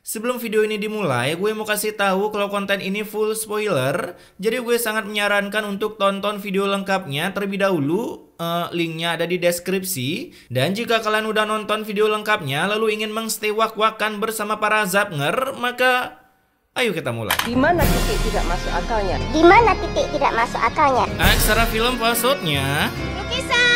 Sebelum video ini dimulai, gue mau kasih tahu kalau konten ini full spoiler. Jadi gue sangat menyarankan untuk tonton video lengkapnya terlebih dahulu. Linknya ada di deskripsi. Dan jika kalian udah nonton video lengkapnya lalu ingin mengstay wak-wakan bersama para Zapnger, maka ayo kita mulai. Di mana titik tidak masuk akalnya? Di mana titik tidak masuk akalnya? Aksara film passwordnya. Lukisan.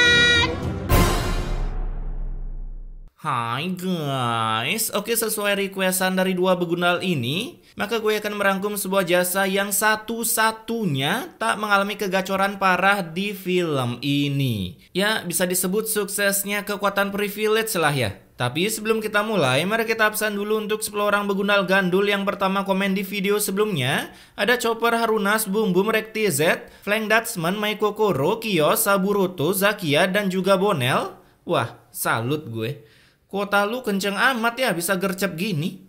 Hai guys, oke, sesuai requestan dari dua begunal ini, maka gue akan merangkum sebuah jasa yang satu-satunya tak mengalami kegacoran parah di film ini. Ya, bisa disebut suksesnya kekuatan privilege lah ya. Tapi sebelum kita mulai, mari kita absen dulu untuk 10 orang begunal gandul yang pertama komen di video sebelumnya. Ada Chopper, Harunas, Bum Bum, Rekti Z, Flank Dutchman, Maikokoro, Kios, Saburoto, Zakia, dan juga Bonel. Wah, salut gue. Kuota lu kenceng amat ya, bisa gercep gini.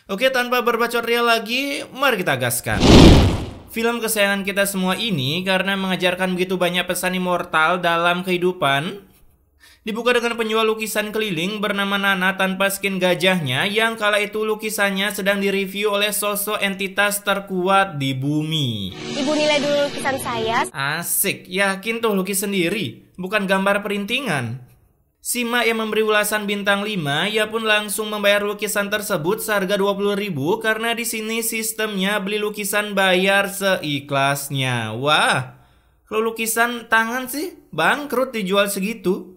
Oke, tanpa berbacot ria lagi, mari kita gaskan. Film kesayangan kita semua ini karena mengajarkan begitu banyak pesan immortal dalam kehidupan. Dibuka dengan penjual lukisan keliling bernama Nana tanpa skin gajahnya, yang kala itu lukisannya sedang direview oleh sosok entitas terkuat di bumi. Ibu nilai dulu lukisan saya. Asik, yakin tuh lukis sendiri, bukan gambar perintingan. Sima yang memberi ulasan bintang 5, ia pun langsung membayar lukisan tersebut seharga 20.000 karena di sini sistemnya beli lukisan bayar seikhlasnya. Wah, kalau lukisan tangan sih bangkrut dijual segitu.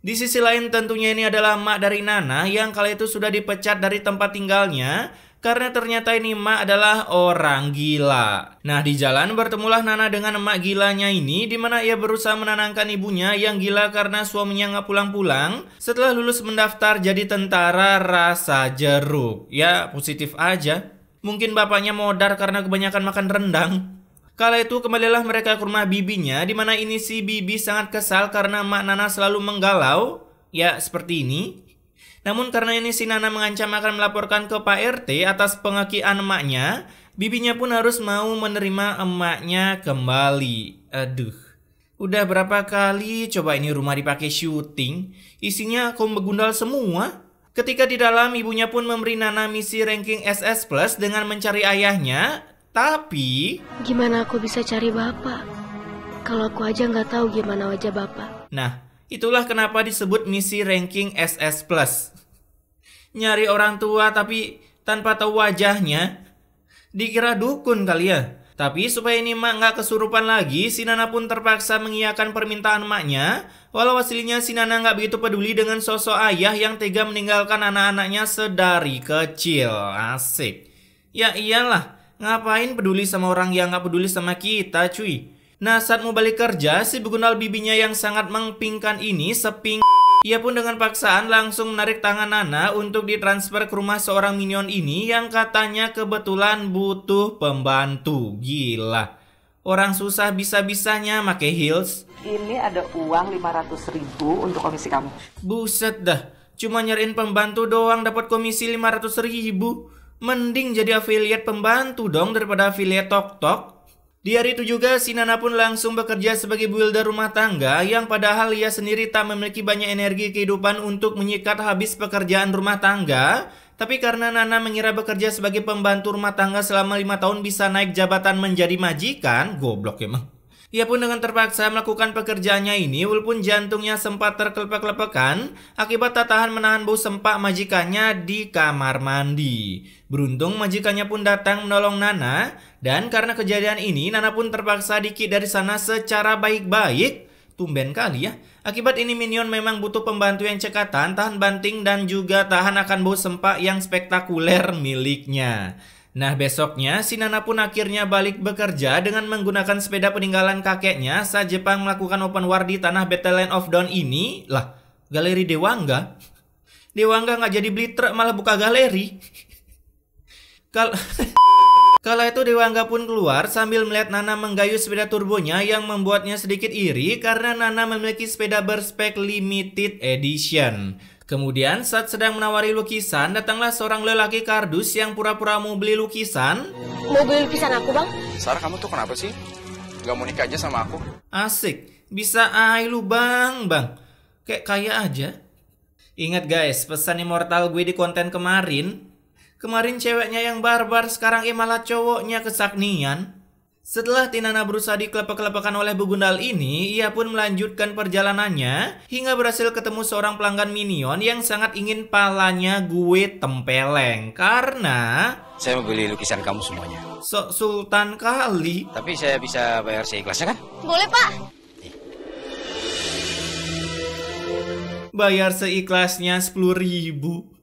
Di sisi lain tentunya ini adalah emak dari Nana yang kala itu sudah dipecat dari tempat tinggalnya karena ternyata ini emak adalah orang gila. Nah, di jalan bertemulah Nana dengan emak gilanya ini, di mana ia berusaha menenangkan ibunya yang gila karena suaminya nggak pulang-pulang setelah lulus mendaftar jadi tentara rasa jeruk. Ya, positif aja. Mungkin bapaknya modar karena kebanyakan makan rendang. Kala itu kembalilah mereka ke rumah bibinya, di mana ini si bibi sangat kesal karena emak Nana selalu menggalau. Ya, seperti ini. Namun karena ini si Nana mengancam akan melaporkan ke Pak RT atas pengakian emaknya, bibinya pun harus mau menerima emaknya kembali. Aduh, udah berapa kali coba ini rumah dipakai syuting, isinya kaum begundal semua. Ketika di dalam, ibunya pun memberi Nana misi ranking SS Plus dengan mencari ayahnya, tapi gimana aku bisa cari bapak? Kalau aku aja nggak tahu gimana wajah bapak. nah, itulah kenapa disebut misi ranking SS Plus. Nyari orang tua tapi tanpa tahu wajahnya, dikira dukun kali ya. Tapi supaya ini mak nggak kesurupan lagi, si Nana pun terpaksa mengiyakan permintaan maknya. Walau aslinya si Nana nggak begitu peduli dengan sosok ayah yang tega meninggalkan anak-anaknya sedari kecil. Asik. Ya iyalah, ngapain peduli sama orang yang nggak peduli sama kita cuy. Nah, saat mau balik kerja, si begunal bibinya yang sangat mengpingkan ini seping. Ia pun dengan paksaan langsung menarik tangan Nana untuk ditransfer ke rumah seorang minion ini yang katanya kebetulan butuh pembantu. Gila, orang susah bisa-bisanya make heels. Ini ada uang 500.000 untuk komisi kamu. Buset dah, cuma nyariin pembantu doang dapat komisi 500.000. Mending jadi affiliate pembantu dong daripada affiliate tok-tok. Di hari itu juga si Nana pun langsung bekerja sebagai builder rumah tangga yang padahal ia sendiri tak memiliki banyak energi kehidupan untuk menyikat habis pekerjaan rumah tangga. Tapi karena Nana mengira bekerja sebagai pembantu rumah tangga selama 5 tahun bisa naik jabatan menjadi majikan, goblok emang. Ia pun dengan terpaksa melakukan pekerjaannya ini walaupun jantungnya sempat terkelepek-kelepekan akibat tak tahan menahan bau sempak majikannya di kamar mandi. Beruntung majikannya pun datang menolong Nana, dan karena kejadian ini Nana pun terpaksa dikit dari sana secara baik-baik. Tumben kali ya. Akibat ini minion memang butuh pembantu yang cekatan, tahan banting, dan juga tahan akan bau sempak yang spektakuler miliknya. Nah, besoknya si Nana pun akhirnya balik bekerja dengan menggunakan sepeda peninggalan kakeknya saat Jepang melakukan open war di tanah Battleland of Dawn ini. Lah, galeri Dewangga? Dewangga nggak jadi beli truk malah buka galeri. Kala itu Dewangga pun keluar sambil melihat Nana menggayuh sepeda turbonya yang membuatnya sedikit iri karena Nana memiliki sepeda berspek limited edition. Kemudian saat sedang menawari lukisan, datanglah seorang lelaki kardus yang pura-pura mau beli lukisan. Mau beli lukisan aku, Bang? Sarah, kamu tuh kenapa sih? Gak mau nikah aja sama aku? Asik, bisa lu bang. Kayak kaya aja. Ingat guys, pesan immortal gue di konten kemarin. Kemarin ceweknya yang barbar, sekarang malah cowoknya kesaknian. Setelah Tinana berusaha dikelepek-kelepekan oleh begundal ini, ia pun melanjutkan perjalanannya hingga berhasil ketemu seorang pelanggan Minion yang sangat ingin palanya gue tempeleng. Karena saya mau beli lukisan kamu semuanya. sok sultan kali. Tapi saya bisa bayar seikhlasnya kan? Boleh, Pak. Bayar seikhlasnya 10.000.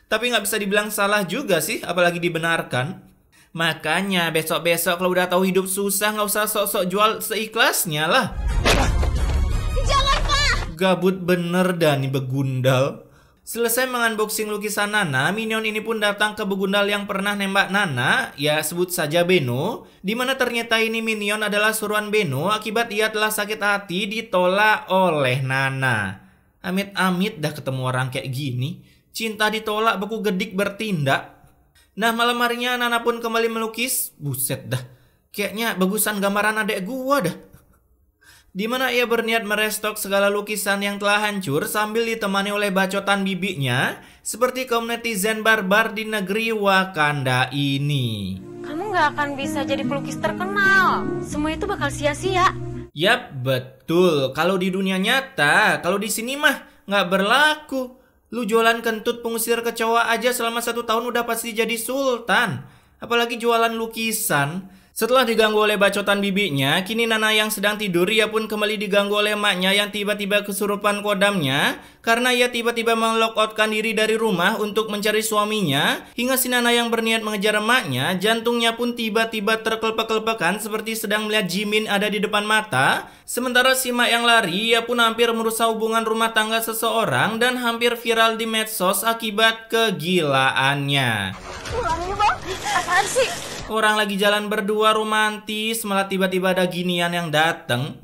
Tapi nggak bisa dibilang salah juga sih, apalagi dibenarkan. Makanya besok-besok kalau udah tahu hidup susah nggak usah sok-sok jual seikhlasnya lah. Jangan, Pak. Gabut bener dah nih begundal. Selesai mengunboxing lukisan Nana, Minion ini pun datang ke begundal yang pernah nembak Nana, ya sebut saja Beno, dimana ternyata ini Minion adalah suruhan Beno akibat ia telah sakit hati ditolak oleh Nana. Amit-amit dah ketemu orang kayak gini. Cinta ditolak, beku gedik bertindak. Nah, malam harinya Nana pun kembali melukis. Buset dah, kayaknya bagusan gambaran adek gua dah. Dimana ia berniat merestok segala lukisan yang telah hancur sambil ditemani oleh bacotan bibinya, seperti kaum netizen barbar di negeri Wakanda ini. Kamu gak akan bisa jadi pelukis terkenal. Semua itu bakal sia-sia. Yap, betul. Kalau di dunia nyata, kalau di sini mah nggak berlaku. Lu jualan kentut pengusir kecoa aja selama 1 tahun udah pasti jadi sultan. Apalagi jualan lukisan. Setelah diganggu oleh bacotan bibinya, kini Nana yang sedang tidur ia pun kembali diganggu oleh emaknya yang tiba-tiba kesurupan kodamnya karena ia tiba-tiba melockoutkan diri dari rumah untuk mencari suaminya, hingga si Nana yang berniat mengejar emaknya, jantungnya pun tiba-tiba terkelepek-kelepekan seperti sedang melihat Jimin ada di depan mata. Sementara si mak yang lari, ia pun hampir merusak hubungan rumah tangga seseorang dan hampir viral di medsos akibat kegilaannya. Apaan sih? Orang lagi jalan berdua romantis, malah tiba-tiba ada ginian yang datang.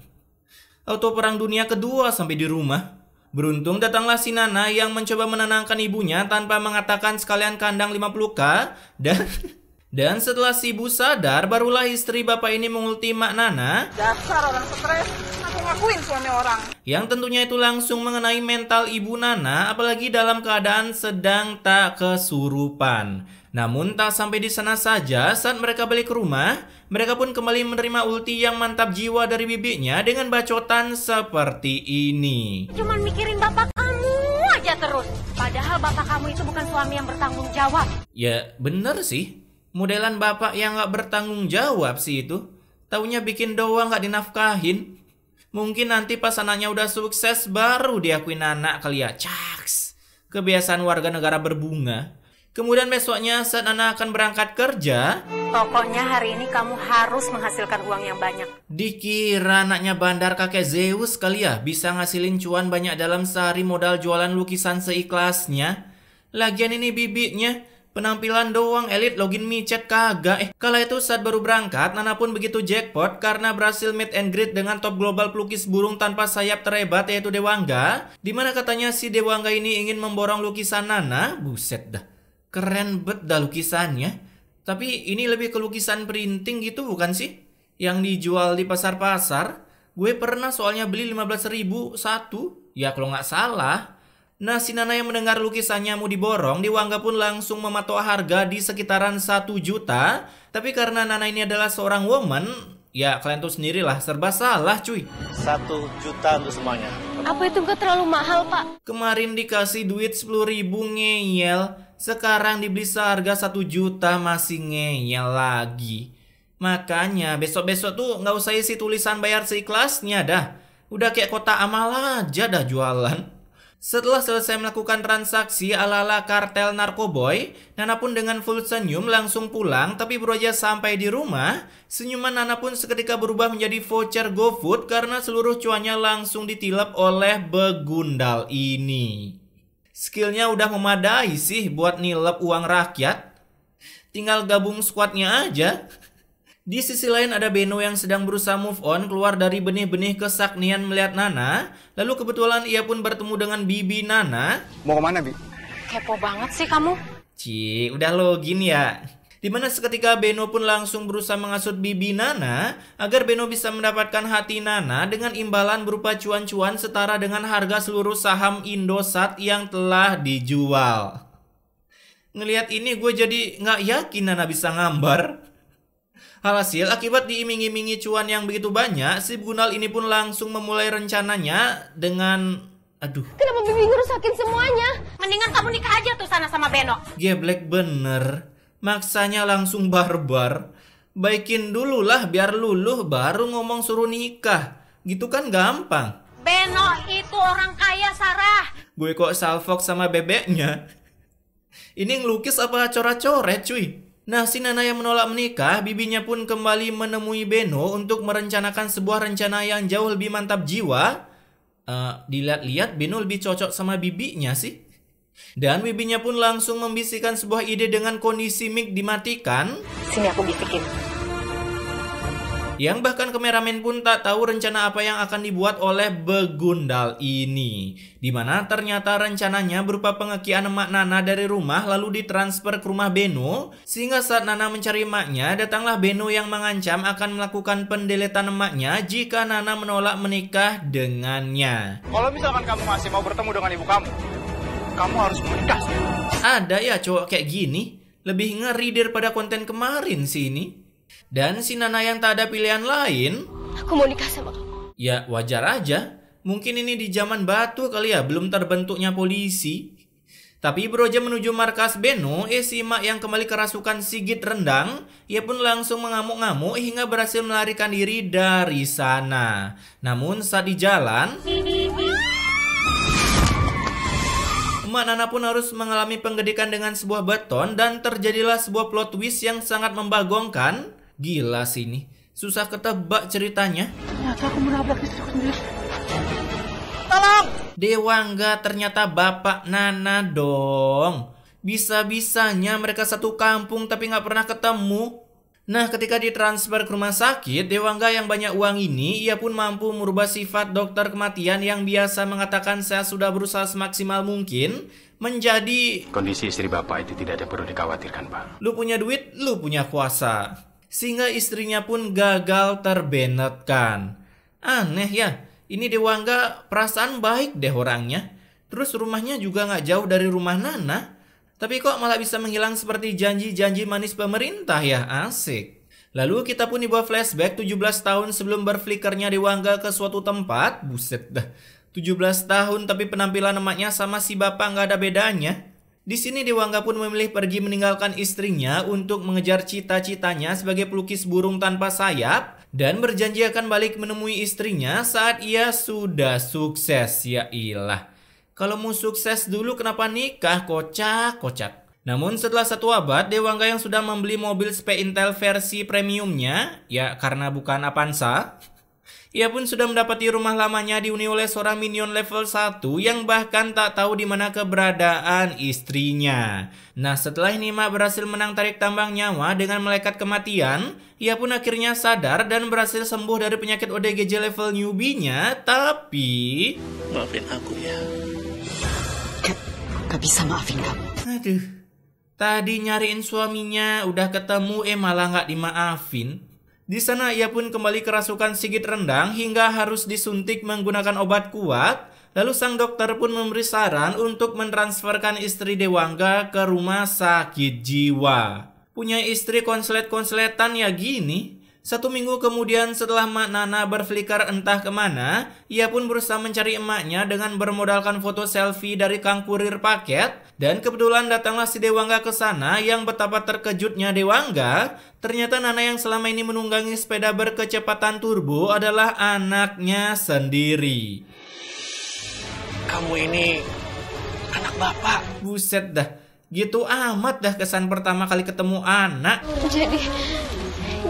Auto perang dunia kedua sampai di rumah. Beruntung datanglah si Nana yang mencoba menenangkan ibunya tanpa mengatakan sekalian kandang 50k. Dan setelah si ibu sadar, barulah istri bapak ini mengulti mak Nana. Dasar orang stres, aku ngakuin suami orang. Yang tentunya itu langsung mengenai mental ibu Nana, apalagi dalam keadaan sedang tak kesurupan. Namun tak sampai di sana saja, saat mereka balik ke rumah, mereka pun kembali menerima ulti yang mantap jiwa dari bibinya dengan bacotan seperti ini. Cuman mikirin bapak kamu aja terus. Padahal bapak kamu itu bukan suami yang bertanggung jawab. Ya bener sih, modelan bapak yang gak bertanggung jawab sih itu. Taunya bikin doang gak dinafkahin. Mungkin nanti pas anaknya udah sukses baru diakuin anak kali ya. Caks, kebiasaan warga negara berbunga. Kemudian besoknya saat Nana akan berangkat kerja, Pokoknya hari ini kamu harus menghasilkan uang yang banyak. dikira anaknya bandar kakek Zeus kali ya, bisa ngasilin cuan banyak dalam sehari modal jualan lukisan seikhlasnya. Lagian ini bibitnya, penampilan doang elit, login micet kagak. Kala itu saat baru berangkat, Nana pun begitu jackpot karena berhasil meet and greet dengan top global pelukis burung tanpa sayap terhebat yaitu Dewangga. Dimana katanya si Dewangga ini ingin memborong lukisan Nana. Buset dah, keren bet dah lukisannya. Tapi ini lebih ke lukisan printing gitu bukan sih? Yang dijual di pasar-pasar. Gue pernah soalnya beli 15.000 satu. Ya kalau nggak salah. Nah si Nana yang mendengar lukisannya mau diborong, Dewangga pun langsung mematok harga di sekitaran 1 juta. Tapi karena Nana ini adalah seorang woman, ya kalian tuh sendirilah, serba salah cuy. 1 juta untuk semuanya. Apa itu nggak terlalu mahal, Pak? Kemarin dikasih duit 10.000 ngeyel. Sekarang dibeli seharga 1 juta masih ngeyel lagi. Makanya besok-besok tuh nggak usah isi tulisan bayar seikhlasnya dah. Udah kayak kota amal aja dah jualan. Setelah selesai melakukan transaksi ala-ala kartel narkoboy, Nana pun dengan full senyum langsung pulang. Tapi baru aja sampai di rumah, senyuman Nana pun seketika berubah menjadi voucher GoFood karena seluruh cuannya langsung ditilep oleh begundal ini. Skillnya udah memadai sih buat nilep uang rakyat. Tinggal gabung squadnya aja. Di sisi lain ada Beno yang sedang berusaha move on keluar dari benih-benih kesaknian melihat Nana. Lalu kebetulan ia pun bertemu dengan bibi Nana. Mau kemana, Bi? Kepo banget sih kamu. Cih, udah login ya. Dimana seketika Beno pun langsung berusaha menghasut bibi Nana agar Beno bisa mendapatkan hati Nana dengan imbalan berupa cuan-cuan setara dengan harga seluruh saham Indosat yang telah dijual. Ngelihat ini gue jadi nggak yakin Nana bisa ngambar. Alhasil akibat diiming-imingi cuan yang begitu banyak, si Gunal ini pun langsung memulai rencananya dengan... Aduh. Kenapa bibi ngerusakin semuanya? Mendingan kamu nikah aja tuh sana sama Beno. Geblek bener. Maksanya langsung barbar. Baikin dulu lah biar luluh baru ngomong suruh nikah. Gitu kan gampang. Beno itu orang kaya, Sarah. Gue kok salfok sama bebeknya. Ini ngelukis apa coret-coret cuy? Nah, si Nana yang menolak menikah, bibinya pun kembali menemui Beno untuk merencanakan sebuah rencana yang jauh lebih mantap jiwa. Dilihat-lihat Beno lebih cocok sama bibinya sih. Dan bibinya pun langsung membisikkan sebuah ide dengan kondisi mic dimatikan. Sini aku bisikin. Yang bahkan kameramen pun tak tahu rencana apa yang akan dibuat oleh begundal ini. Dimana ternyata rencananya berupa pengekian emak Nana dari rumah lalu ditransfer ke rumah Beno. Sehingga saat Nana mencari emaknya, datanglah Beno yang mengancam akan melakukan pendeletan emaknya jika Nana menolak menikah dengannya. Kalau misalkan kamu masih mau bertemu dengan ibu kamu harus menikah. Ada ya cowok kayak gini, lebih ngeri daripada konten kemarin sih ini. Dan si Nana yang tak ada pilihan lain, Aku mau nikah sama kamu. ya wajar aja. Mungkin ini di zaman batu kali ya, belum terbentuknya polisi. Tapi beroja menuju markas Beno, si Mak yang kembali kerasukan Sigit Rendang, ia pun langsung mengamuk-ngamuk hingga berhasil melarikan diri dari sana. Namun saat di jalan, Mak Nana pun harus mengalami penggedikan dengan sebuah beton dan terjadilah sebuah plot twist yang sangat membagongkan. Gila sih ini, susah ketebak ceritanya. Ternyata aku menabrak istriku sendiri. Tolong! Dewangga ternyata bapak Nana dong. Bisa-bisanya mereka satu kampung tapi nggak pernah ketemu. Nah, ketika ditransfer ke rumah sakit, Dewangga yang banyak uang ini, ia pun mampu merubah sifat dokter kematian yang biasa mengatakan saya sudah berusaha semaksimal mungkin menjadi Kondisi istri bapak itu tidak ada perlu dikhawatirkan, Pak. lu punya duit, lu punya kuasa. Sehingga istrinya pun gagal terbenetkan. Aneh ya, ini Dewangga perasaan baik deh orangnya. Terus rumahnya juga nggak jauh dari rumah Nana. Tapi kok malah bisa menghilang seperti janji-janji manis pemerintah ya, asik. Lalu kita pun dibawa flashback 17 tahun sebelum berflikernya Dewangga ke suatu tempat. Buset dah, 17 tahun tapi penampilan emaknya sama si bapak nggak ada bedanya. Di sini Dewangga pun memilih pergi meninggalkan istrinya untuk mengejar cita-citanya sebagai pelukis burung tanpa sayap dan berjanji akan balik menemui istrinya saat ia sudah sukses. Ya ilah, kalau mau sukses dulu kenapa nikah, kocak. Namun setelah 1 abad, Dewangga yang sudah membeli mobil Spe Intel versi premiumnya, ya karena bukan Avanza, ia pun sudah mendapati rumah lamanya dihuni oleh seorang minion level 1 yang bahkan tak tahu di mana keberadaan istrinya. Nah, setelah ini Mak berhasil menang tarik tambang nyawa dengan malaikat kematian, ia pun akhirnya sadar dan berhasil sembuh dari penyakit ODGJ level newbie-nya, tapi... Maafin aku ya. Gak bisa maafin kamu. Aduh, tadi nyariin suaminya, udah ketemu malah nggak dimaafin. Di sana ia pun kembali kerasukan Sigit Rendang hingga harus disuntik menggunakan obat kuat. Lalu sang dokter pun memberi saran untuk mentransferkan istri Dewangga ke rumah sakit jiwa. Punya istri konslet-konsletan ya gini. 1 minggu kemudian setelah Mak Nana berflikar entah kemana, ia pun berusaha mencari emaknya dengan bermodalkan foto selfie dari kang kurir paket. Dan kebetulan datanglah si Dewangga ke sana yang betapa terkejutnya Dewangga. Ternyata Nana yang selama ini menunggangi sepeda berkecepatan turbo adalah anaknya sendiri. Kamu ini anak bapak. Buset dah, gitu amat dah kesan pertama kali ketemu anak.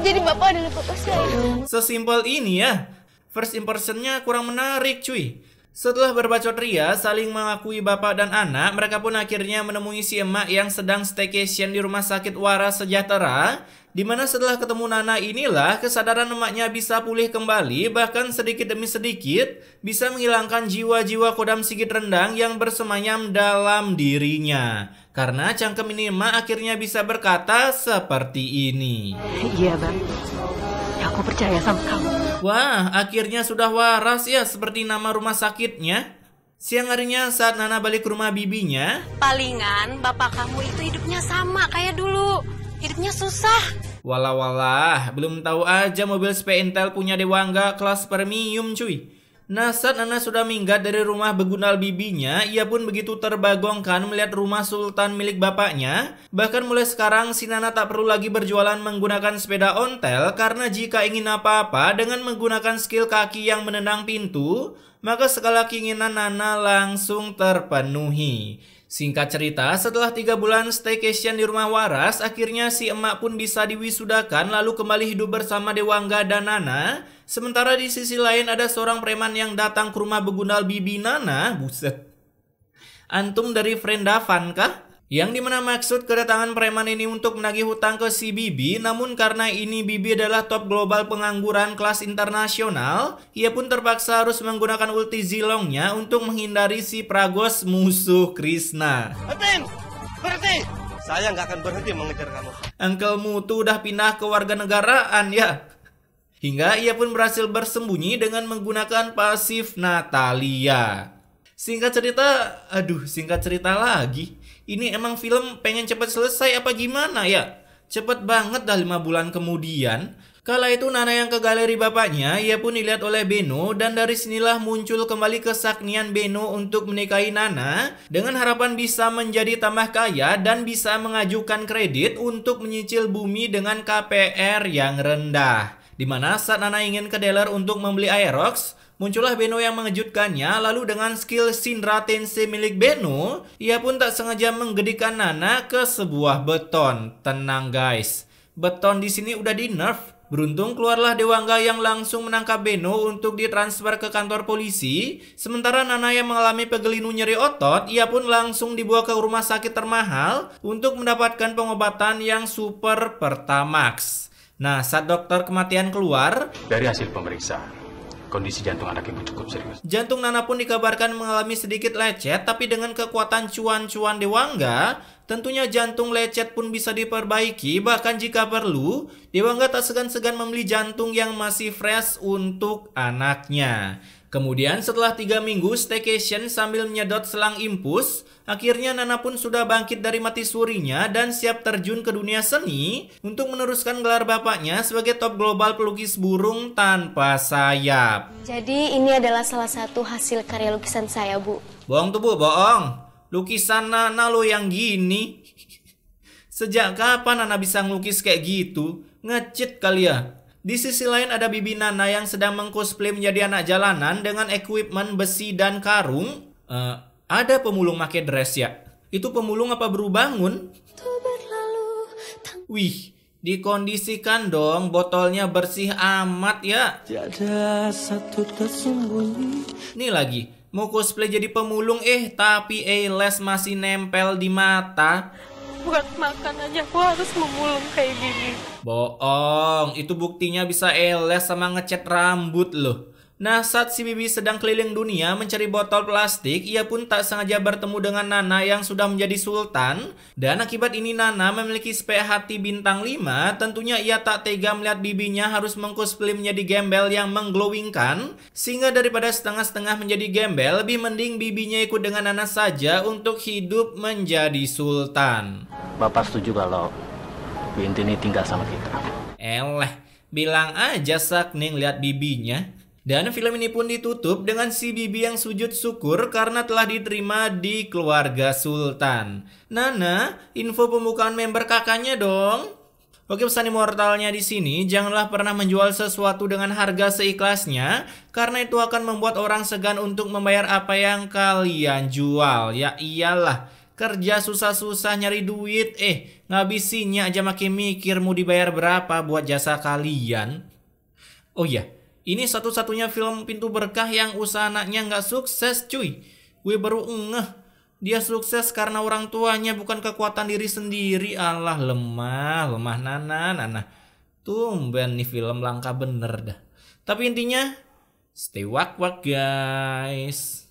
Jadi bapak adalah bapak saya. Sesimpel ini ya. First impressionnya kurang menarik cuy. Setelah berbacot ria saling mengakui bapak dan anak, mereka pun akhirnya menemui si emak yang sedang staycation di rumah sakit Waras Sejahtera. Dimana setelah ketemu Nana inilah kesadaran emaknya bisa pulih kembali, bahkan sedikit demi sedikit bisa menghilangkan jiwa-jiwa kodam Sigit Rendang yang bersemayam dalam dirinya. Karena cangkem ini emak akhirnya bisa berkata seperti ini. Iya Bang, aku percaya sama kamu. Wah, akhirnya sudah waras ya seperti nama rumah sakitnya. Siang harinya saat Nana balik ke rumah bibinya, Palingan bapak kamu itu hidupnya sama kayak dulu. Hidupnya susah. walah, belum tahu aja mobil Intel punya Dewangga kelas premium cuy. Nah, saat Nana sudah minggat dari rumah begundal bibinya, ia pun begitu terbagongkan melihat rumah sultan milik bapaknya. Bahkan mulai sekarang si Nana tak perlu lagi berjualan menggunakan sepeda ontel, karena jika ingin apa-apa dengan menggunakan skill kaki yang menendang pintu, maka segala keinginan Nana langsung terpenuhi. Singkat cerita, setelah 3 bulan staycation di rumah waras, akhirnya si emak pun bisa diwisudakan lalu kembali hidup bersama Dewangga dan Nana. Sementara di sisi lain ada seorang preman yang datang ke rumah begundal bibi Nana. Buset. Antum dari Frendavan kah? Yang dimana maksud kedatangan preman ini untuk menagih hutang ke si bibi, namun karena ini bibi adalah top global pengangguran kelas internasional, ia pun terpaksa harus menggunakan ulti zilongnya untuk menghindari si Pragos musuh Krishna. Berhenti! Saya nggak akan berhenti mengejar kamu. Angkelmu tuh udah pindah ke warga negaraan ya. Hingga ia pun berhasil bersembunyi dengan menggunakan pasif Natalia. Singkat cerita lagi. Ini emang film pengen cepat selesai apa gimana ya? Cepet banget dah 5 bulan kemudian. Kala itu Nana yang ke galeri bapaknya, ia pun dilihat oleh Beno dan dari sinilah muncul kembali kesaknian Beno untuk menikahi Nana dengan harapan bisa menjadi tambah kaya dan bisa mengajukan kredit untuk menyicil bumi dengan KPR yang rendah. Dimana saat Nana ingin ke dealer untuk membeli Aerox, muncullah Beno yang mengejutkannya. Lalu dengan skill Shinra Tensei milik Beno, ia pun tak sengaja menggedikan Nana ke sebuah beton. Tenang guys, beton di sini udah di nerf. Beruntung keluarlah Dewangga yang langsung menangkap Beno untuk ditransfer ke kantor polisi. Sementara Nana yang mengalami pegelinu nyeri otot, ia pun langsung dibawa ke rumah sakit termahal untuk mendapatkan pengobatan yang super pertamax. Nah, saat dokter kematian keluar, Dari hasil pemeriksaan, kondisi jantung anak ibu cukup serius. jantung Nana pun dikabarkan mengalami sedikit lecet, tapi dengan kekuatan cuan-cuan Dewangga, tentunya jantung lecet pun bisa diperbaiki. Bahkan jika perlu, Dewangga tak segan-segan membeli jantung yang masih fresh untuk anaknya. Kemudian setelah 3 minggu staycation sambil menyedot selang impus, akhirnya Nana pun sudah bangkit dari mati surinya dan siap terjun ke dunia seni untuk meneruskan gelar bapaknya sebagai top global pelukis burung tanpa sayap. Jadi ini adalah salah satu hasil karya lukisan saya, Bu. Bohong tuh Bu, bohong. Lukisan Nana lo yang gini. Sejak kapan Nana bisa ngelukis kayak gitu? Ngecit kali ya. Di sisi lain ada bibi Nana yang sedang mengcosplay menjadi anak jalanan dengan equipment besi dan karung. Ada pemulung make dress ya? Itu pemulung apa baru bangun? Wih, dikondisikan dong, botolnya bersih amat ya. Tiada satu tersembunyi. Nih lagi, mau cosplay jadi pemulung tapi eyelash masih nempel di mata. Buat makan aja aku harus memulung kayak gini. Bohong, itu buktinya bisa eyelash sama ngecat rambut loh. Nah, saat si bibi sedang keliling dunia mencari botol plastik, ia pun tak sengaja bertemu dengan Nana yang sudah menjadi sultan. Dan akibat ini Nana memiliki spek hati bintang 5. Tentunya ia tak tega melihat bibinya harus mengcosplay menjadi gembel yang mengglowingkan. Sehingga daripada setengah-setengah menjadi gembel, lebih mending bibinya ikut dengan Nana saja untuk hidup menjadi sultan. Bapak setuju kalau Binti ini tinggal sama kita. Bilang aja Sakning lihat bibinya. Dan film ini pun ditutup dengan si bibi yang sujud syukur karena telah diterima di keluarga sultan. Nana, info pembukaan member kakaknya dong. Oke, pesan immortalnya di sini, janganlah pernah menjual sesuatu dengan harga seikhlasnya, karena itu akan membuat orang segan untuk membayar apa yang kalian jual. Ya iyalah, kerja susah-susah nyari duit, ngabisinnya aja makin mikir mau dibayar berapa buat jasa kalian. Oh iya, ini satu-satunya film Pintu Berkah yang usaha anaknya nggak sukses cuy. Gue baru ngeh, dia sukses karena orang tuanya bukan kekuatan diri sendiri. Alah, lemah Nana. Tumben nih film langka bener dah. Tapi intinya, stay wak-wak guys.